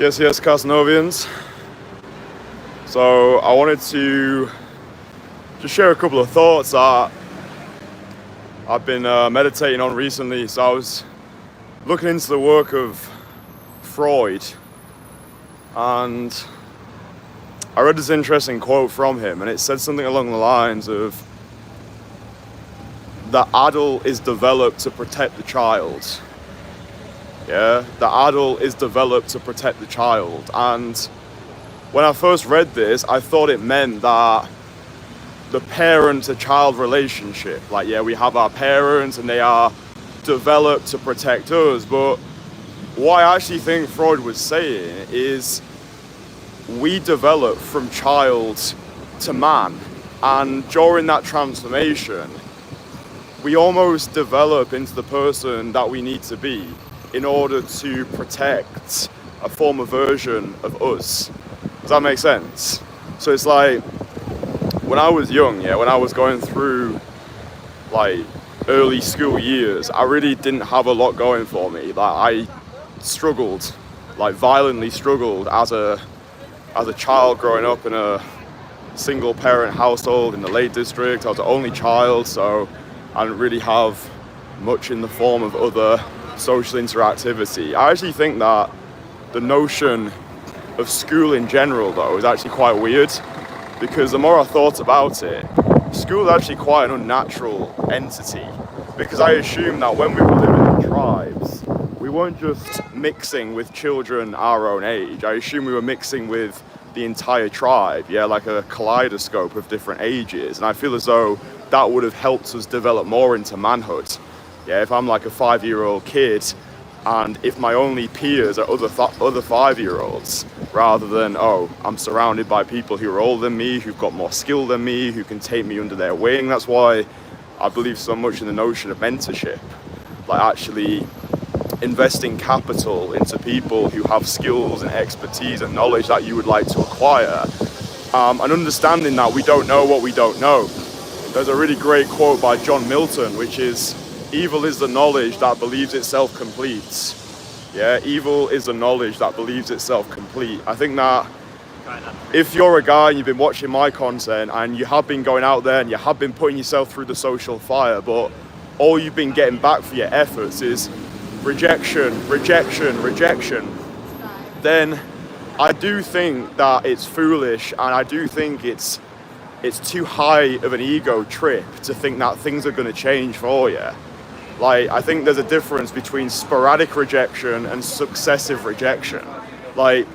Yes, Casanovians. So I wanted to just share a couple of thoughts that I've been meditating on recently. So I was looking into the work of Freud, and I read this interesting quote from him, and it said something along the lines of, the adult is developed to protect the child. Yeah, the adult is developed to protect the child. And when I first read this, I thought it meant that the parent to child relationship, like, yeah, we have our parents and they are developed to protect us. But what I actually think Freud was saying is we develop from child to man. And during that transformation, we almost develop into the person that we need to be in order to protect a former version of us. Does that make sense? So it's like, when I was young, when I was going through like early school years, I really didn't have a lot going for me. Like, I struggled, like violently struggled as a child growing up in a single parent household in the Lake District. I was the only child, so I didn't really have much in the form of other social interactivity. I actually think that the notion of school in general, though, is actually quite weird, because the more I thought about it, school is actually quite an unnatural entity, because I assume that when we were living in tribes, we weren't just mixing with children our own age. I assume we were mixing with the entire tribe, like a kaleidoscope of different ages, and I feel as though that would have helped us develop more into manhood. If I'm like a 5-year-old kid, and if my only peers are other 5-year-olds, rather than, I'm surrounded by people who are older than me, who've got more skill than me, who can take me under their wing. That's why I believe so much in the notion of mentorship, like actually investing capital into people who have skills and expertise and knowledge that you would like to acquire, and understanding that we don't know what we don't know. There's a really great quote by John Milton, which is, evil is the knowledge that believes itself complete. Evil is the knowledge that believes itself complete. I think that if you're a guy and you've been watching my content and you have been going out there and you have been putting yourself through the social fire, but all you've been getting back for your efforts is rejection, then I do think that it's foolish, and I do think it's too high of an ego trip to think that things are going to change for you. Like, I think there's a difference between sporadic rejection and successive rejection. Like,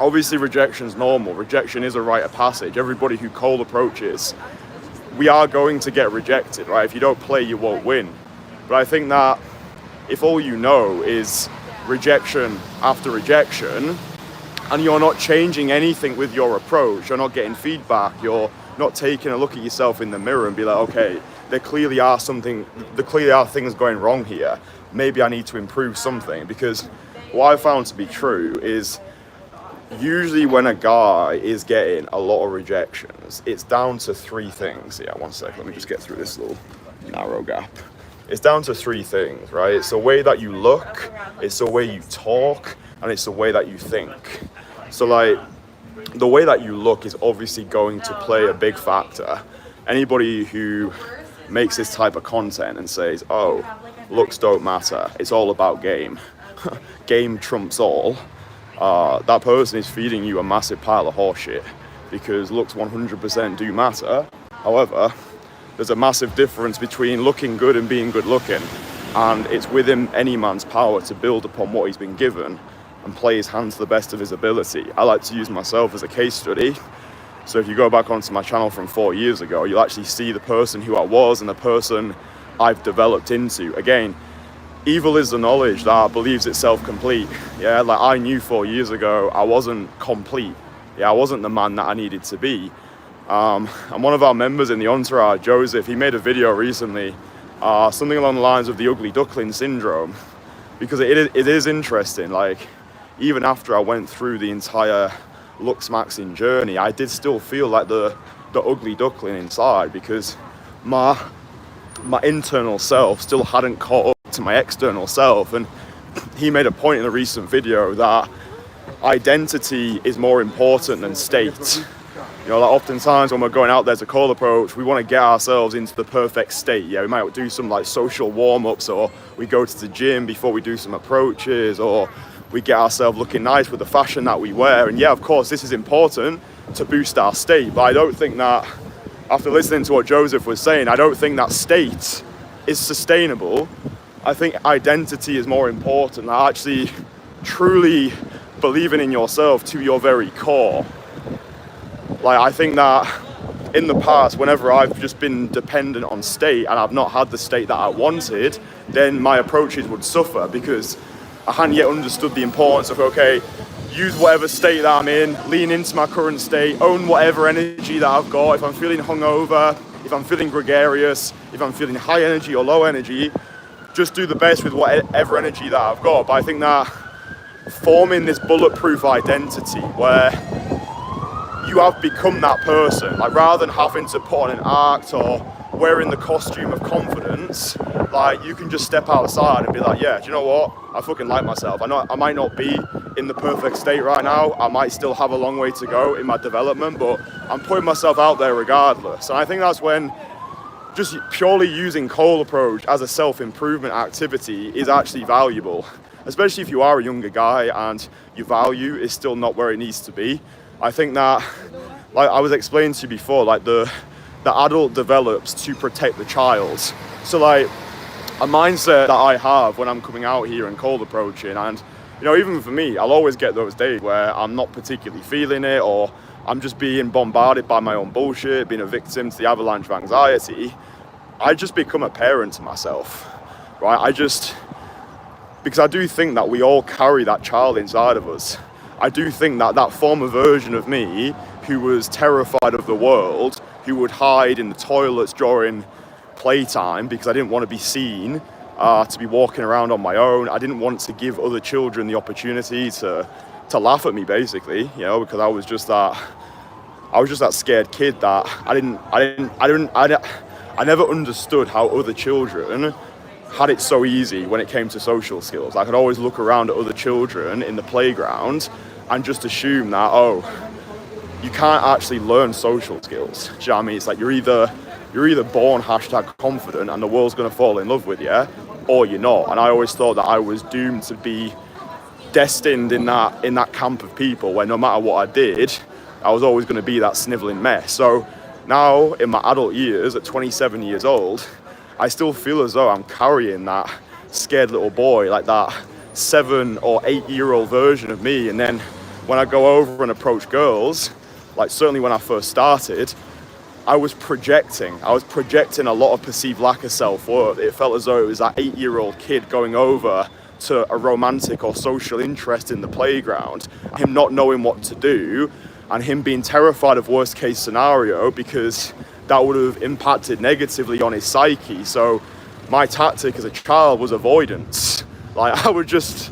obviously rejection's normal. Rejection is a rite of passage. Everybody who cold approaches, we are going to get rejected, right? If you don't play, you won't win. But I think that if all you know is rejection after rejection, and you're not changing anything with your approach, you're not getting feedback, you're not taking a look at yourself in the mirror and be like, okay, there clearly are things going wrong here. Maybe I need to improve something. Because what I found to be true is, usually when a guy is getting a lot of rejections, it's down to 3 things. One second, let me just get through this little narrow gap. It's down to 3 things, right? It's the way that you look, it's the way you talk, and it's the way that you think. So like, the way that you look is obviously going to play a big factor. Anybody who makes this type of content and says, looks don't matter, it's all about game, game trumps all, that person is feeding you a massive pile of horseshit, because looks 100% do matter. However, there's a massive difference between looking good and being good looking, and it's within any man's power to build upon what he's been given and play his hand to the best of his ability. I like to use myself as a case study. So if you go back onto my channel from 4 years ago, you'll actually see the person who I was and the person I've developed into. Again, evil is the knowledge that believes itself complete. Like, I knew 4 years ago I wasn't complete. I wasn't the man that I needed to be. And one of our members in the Entourage, Joseph, he made a video recently, something along the lines of the ugly duckling syndrome, because it is interesting. Like, even after I went through the entire look-smacking journey, I did still feel like the ugly duckling inside, because my internal self still hadn't caught up to my external self. And he made a point in a recent video that identity is more important than state. You know, like oftentimes when we're going out there to cold approach, we want to get ourselves into the perfect state. Yeah, we might do some like social warm-ups, or we go to the gym before we do some approaches, or we get ourselves looking nice with the fashion that we wear. And yeah, of course, this is important to boost our state, but I don't think that, after listening to what Joseph was saying, I don't think that state is sustainable. I think identity is more important, actually truly believing in yourself to your very core. Like, I think that in the past, whenever I've just been dependent on state and I've not had the state that I wanted, then my approaches would suffer, because I hadn't yet understood the importance of, okay, use whatever state that I'm in, lean into my current state, own whatever energy that I've got. If I'm feeling hungover, if I'm feeling gregarious, if I'm feeling high energy or low energy, just do the best with whatever energy that I've got. But I think that forming this bulletproof identity where you have become that person, like rather than having to put on an act or wearing the costume of confidence, like you can just step outside and be like, yeah, do you know what? I fucking like myself. I might not be in the perfect state right now. I might still have a long way to go in my development, but I'm putting myself out there regardless. And I think that's when just purely using cold approach as a self-improvement activity is actually valuable, especially if you are a younger guy and your value is still not where it needs to be. I think that, like I was explaining to you before, like the adult develops to protect the child. So like a mindset that I have when I'm coming out here and cold approaching, and you know, even for me, I'll always get those days where I'm not particularly feeling it, or I'm just being bombarded by my own bullshit, being a victim to the avalanche of anxiety. I just become a parent to myself, right? Because I do think that we all carry that child inside of us. I do think that that former version of me who was terrified of the world, who would hide in the toilets during playtime because I didn't want to be seen, to be walking around on my own. I didn't want to give other children the opportunity to laugh at me, basically, you know, because I was just that scared kid that I never understood how other children had it so easy when it came to social skills. I could always look around at other children in the playground and just assume that, oh, you can't actually learn social skills. Do you know what I mean? It's like you're either born #confident and the world's gonna fall in love with you, or you're not. And I always thought that I was doomed to be destined in that camp of people where no matter what I did, I was always gonna be that sniveling mess. So now in my adult years, at 27 years old, I still feel as though I'm carrying that scared little boy, like that 7 or 8 year old version of me. And then when I go over and approach girls, like certainly when I first started, I was projecting a lot of perceived lack of self-worth. It felt as though it was that 8 year old kid going over to a romantic or social interest in the playground, him not knowing what to do, and him being terrified of worst case scenario because that would have impacted negatively on his psyche. So my tactic as a child was avoidance. Like I would just,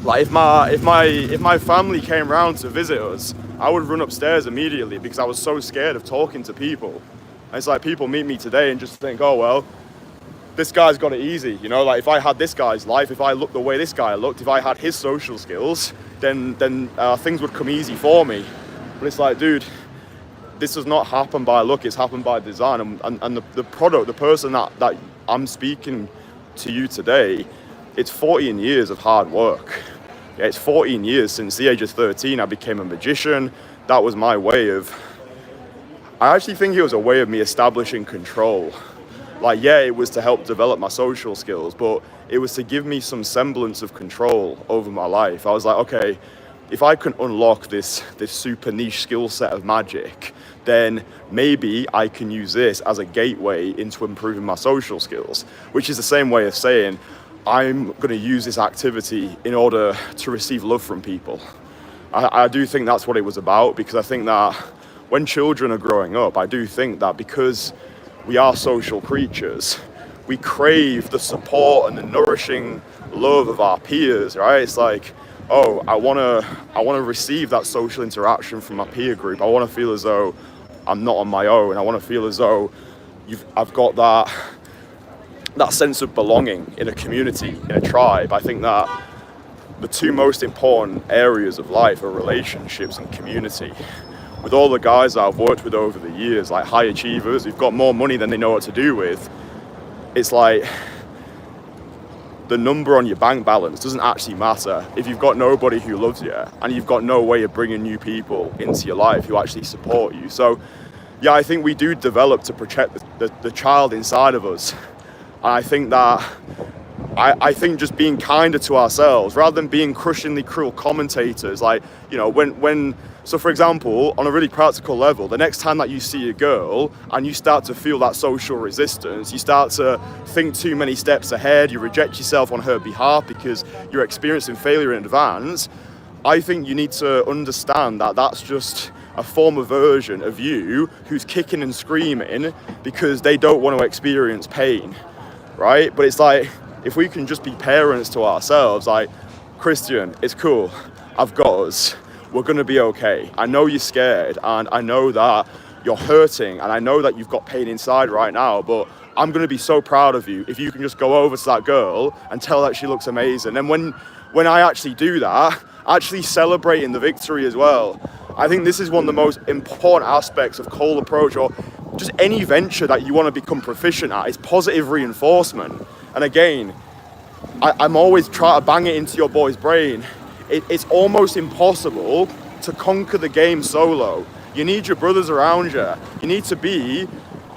like if my family came around to visit us, I would run upstairs immediately because I was so scared of talking to people. And it's like people meet me today and just think, oh well, this guy's got it easy, you know, like if I had this guy's life, if I looked the way this guy looked, if I had his social skills, then things would come easy for me. But it's like, dude, this does not happen by luck, it's happened by design. And the product, the person that I'm speaking to you today, it's 14 years of hard work. Yeah, it's 14 years since the age of 13 I became a magician. That was my way of, I actually think it was a way of me establishing control. Like, yeah, it was to help develop my social skills, but it was to give me some semblance of control over my life. I was like, okay, if I can unlock this super niche skill set of magic, then maybe I can use this as a gateway into improving my social skills, which is the same way of saying, I'm going to use this activity in order to receive love from people. I do think that's what it was about, because I think that when children are growing up, I do think that because we are social creatures, we crave the support and the nourishing love of our peers, right? It's like, oh, I want to receive that social interaction from my peer group. I want to feel as though I'm not on my own. I want to feel as though I've got that sense of belonging in a community, in a tribe. I think that the two most important areas of life are relationships and community. With all the guys that I've worked with over the years, like high achievers who've got more money than they know what to do with, it's like the number on your bank balance doesn't actually matter if you've got nobody who loves you and you've got no way of bringing new people into your life who actually support you. So yeah, I think we do develop to protect the child inside of us. And I think that I think just being kinder to ourselves rather than being crushingly cruel commentators, like, you know, so for example, on a really practical level, the next time that you see a girl and you start to feel that social resistance, you start to think too many steps ahead, you reject yourself on her behalf because you're experiencing failure in advance, I think you need to understand that that's just a former version of you who's kicking and screaming because they don't want to experience pain, right? But it's like, if we can just be parents to ourselves, like, Kristian, it's cool, I've got us, we're gonna be okay. I know you're scared and I know that you're hurting and I know that you've got pain inside right now, but I'm gonna be so proud of you if you can just go over to that girl and tell her that she looks amazing. And when I actually do that, actually celebrating the victory as well. I think this is one of the most important aspects of cold approach, or just any venture that you want to become proficient at, is positive reinforcement. And again, I'm always trying to bang it into your boy's brain. It's almost impossible to conquer the game solo. You need your brothers around you. You need to be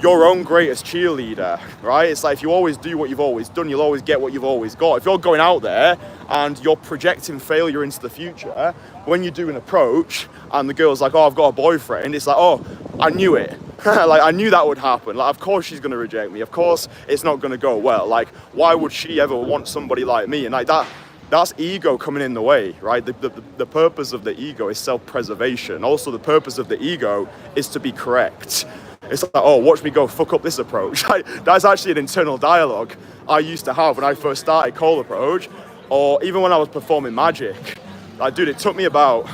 your own greatest cheerleader, right? It's like, if you always do what you've always done, you'll always get what you've always got. If you're going out there and you're projecting failure into the future, when you do an approach and the girl's like, oh, I've got a boyfriend, it's like, oh, I knew it. Like, I knew that would happen. Like, of course she's gonna reject me. Of course it's not gonna go well. Like, why would she ever want somebody like me? And like that's ego coming in the way, right? The purpose of the ego is self-preservation. Also, the purpose of the ego is to be correct. It's like, oh, watch me go fuck up this approach. That's actually an internal dialogue I used to have when I first started cold approach, or even when I was performing magic. Like, dude, it took me about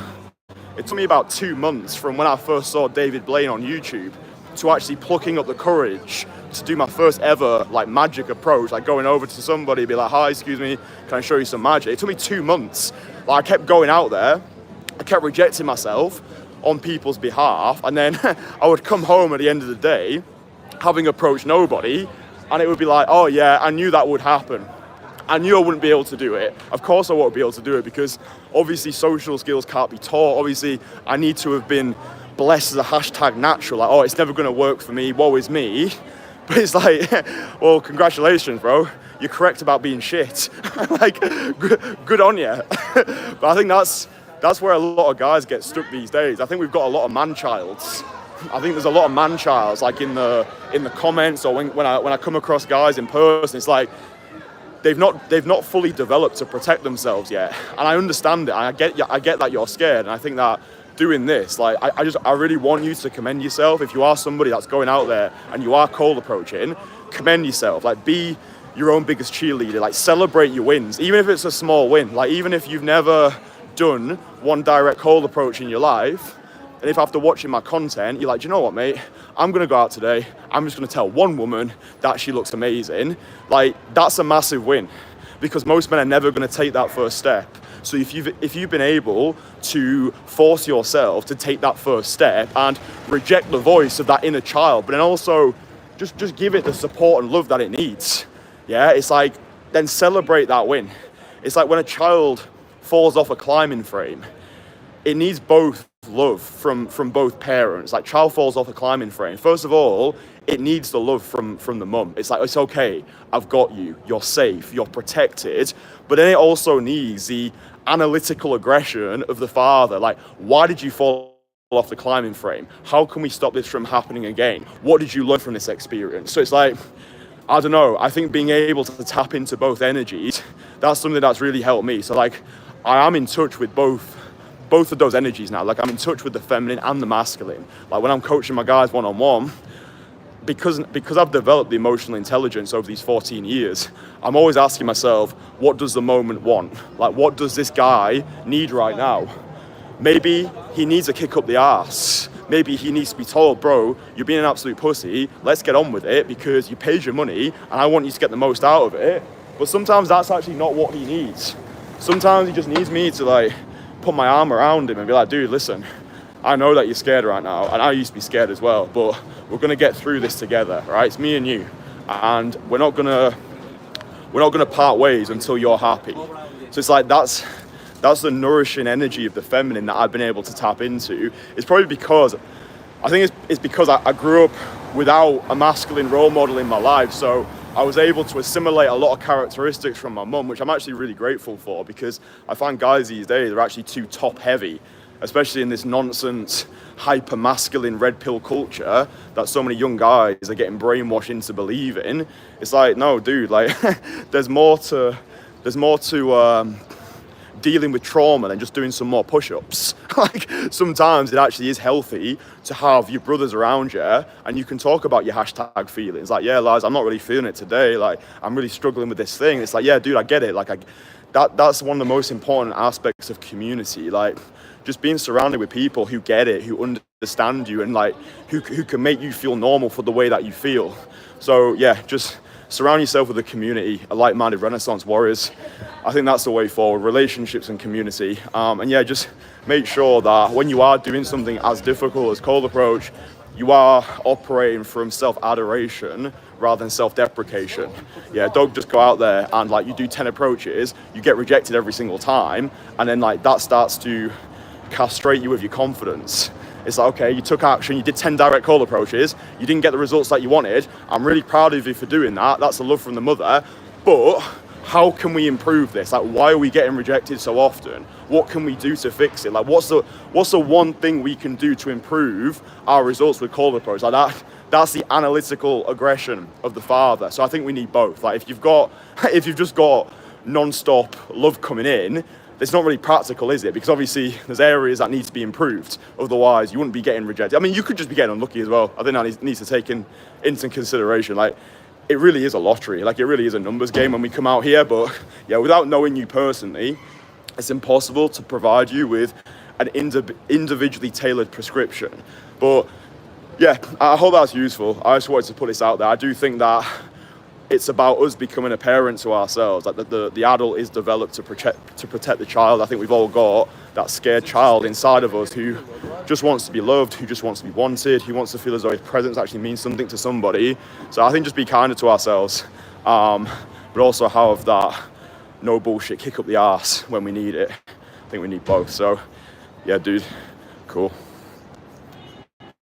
2 months from when I first saw David Blaine on YouTube to actually plucking up the courage to do my first ever like magic approach, like going over to somebody, be like, hi, excuse me, can I show you some magic? It took me 2 months. Like, I kept going out there, I kept rejecting myself on people's behalf, and then I would come home at the end of the day, having approached nobody, and it would be like, oh yeah, I knew that would happen. I knew I wouldn't be able to do it. Of course I won't be able to do it, because obviously social skills can't be taught. Obviously I need to have been blessed as a hashtag natural, like, oh, it's never gonna work for me, woe is me. But it's like, well, congratulations, bro. You're correct about being shit. Like, good on you. But I think that's where a lot of guys get stuck these days. I think we've got a lot of man-childs. I think there's a lot of man-childs, like in the comments, or when I come across guys in person, it's like they've not fully developed to protect themselves yet. And I understand it. I get that you're scared, and I think that doing this, like, I really want you to commend yourself. If you are somebody that's going out there and you are cold approaching, commend yourself. Like, be your own biggest cheerleader. Like, celebrate your wins, even if it's a small win. Like, even if you've never done one direct cold approach in your life, and if after watching my content you're like, do you know what, mate, I'm gonna go out today, I'm just gonna tell one woman that she looks amazing, like, that's a massive win, because most men are never gonna take that first step. So if you've been able to force yourself to take that first step and reject the voice of that inner child, but then also just give it the support and love that it needs, yeah, it's like, then celebrate that win. It's like when a child falls off a climbing frame, it needs both love from both parents. Like, child falls off a climbing frame, first of all, it needs the love from the mum. It's like, it's okay, I've got you, you're safe, you're protected. But then it also needs the analytical aggression of the father. Like, why did you fall off the climbing frame? How can we stop this from happening again? What did you learn from this experience? So it's like, I don't know, I think being able to tap into both energies, that's something that's really helped me. So like, I am in touch with both of those energies now. Like, I'm in touch with the feminine and the masculine. Like, when I'm coaching my guys one-on-one, because I've developed the emotional intelligence over these 14 years, I'm always asking myself, what does the moment want? Like, what does this guy need right now? Maybe he needs a kick up the arse. Maybe he needs to be told, bro, you're being an absolute pussy, let's get on with it, because you paid your money and I want you to get the most out of it. But sometimes that's actually not what he needs. sometimes he just needs me to like put my arm around him and be like, dude, listen, I know that you're scared right now, and I used to be scared as well, but we're gonna get through this together, right? It's me and you, and we're not gonna part ways until you're happy. So it's like that's the nourishing energy of the feminine that I've been able to tap into. It's probably because I think it's because I grew up without a masculine role model in my life, so I was able to assimilate a lot of characteristics from my mum, which I'm actually really grateful for, because I find guys these days are actually too top heavy, especially in this nonsense hyper masculine red pill culture that so many young guys are getting brainwashed into believing. It's like, no, dude, like there's more to dealing with trauma than just doing some more push-ups. Like sometimes it actually is healthy to have your brothers around you and you can talk about your hashtag feelings. Like, yeah, Lars, I'm not really feeling it today. Like, I'm really struggling with this thing. It's like, yeah, dude, I get it. Like, that's one of the most important aspects of community. Like, just being surrounded with people who get it, who understand you, and like who can make you feel normal for the way that you feel. So yeah, just surround yourself with a community, a like-minded Renaissance warriors. I think that's the way forward, relationships and community. And yeah, just make sure that when you are doing something as difficult as cold approach, you are operating from self-adoration rather than self-deprecation. Yeah, don't just go out there and like you do 10 approaches, you get rejected every single time, and then like that starts to castrate you with your confidence. It's like, okay, you took action, you did 10 direct call approaches, you didn't get the results that you wanted. I'm really proud of you for doing that. That's a love from the mother. But how can we improve this? Like, why are we getting rejected so often? What can we do to fix it? Like, what's the one thing we can do to improve our results with call approach? Like that's the analytical aggression of the father. So I think we need both. Like, if you've just got non-stop love coming in, it's not really practical, is it? Because obviously there's areas that need to be improved. Otherwise, you wouldn't be getting rejected. I mean, you could just be getting unlucky as well. I think that needs to take into consideration. Like, it really is a lottery. Like, it really is a numbers game when we come out here. But yeah, without knowing you personally, it's impossible to provide you with an individually tailored prescription. But yeah, I hope that's useful. I just wanted to put this out there. I do think that it's about us becoming a parent to ourselves. Like the adult is developed to protect the child. I think we've all got that scared child inside of us who just wants to be loved, who just wants to be wanted, who wants to feel as though his presence actually means something to somebody. So I think just be kinder to ourselves, but also have that no bullshit kick up the arse when we need it. I think we need both. So yeah, dude, cool.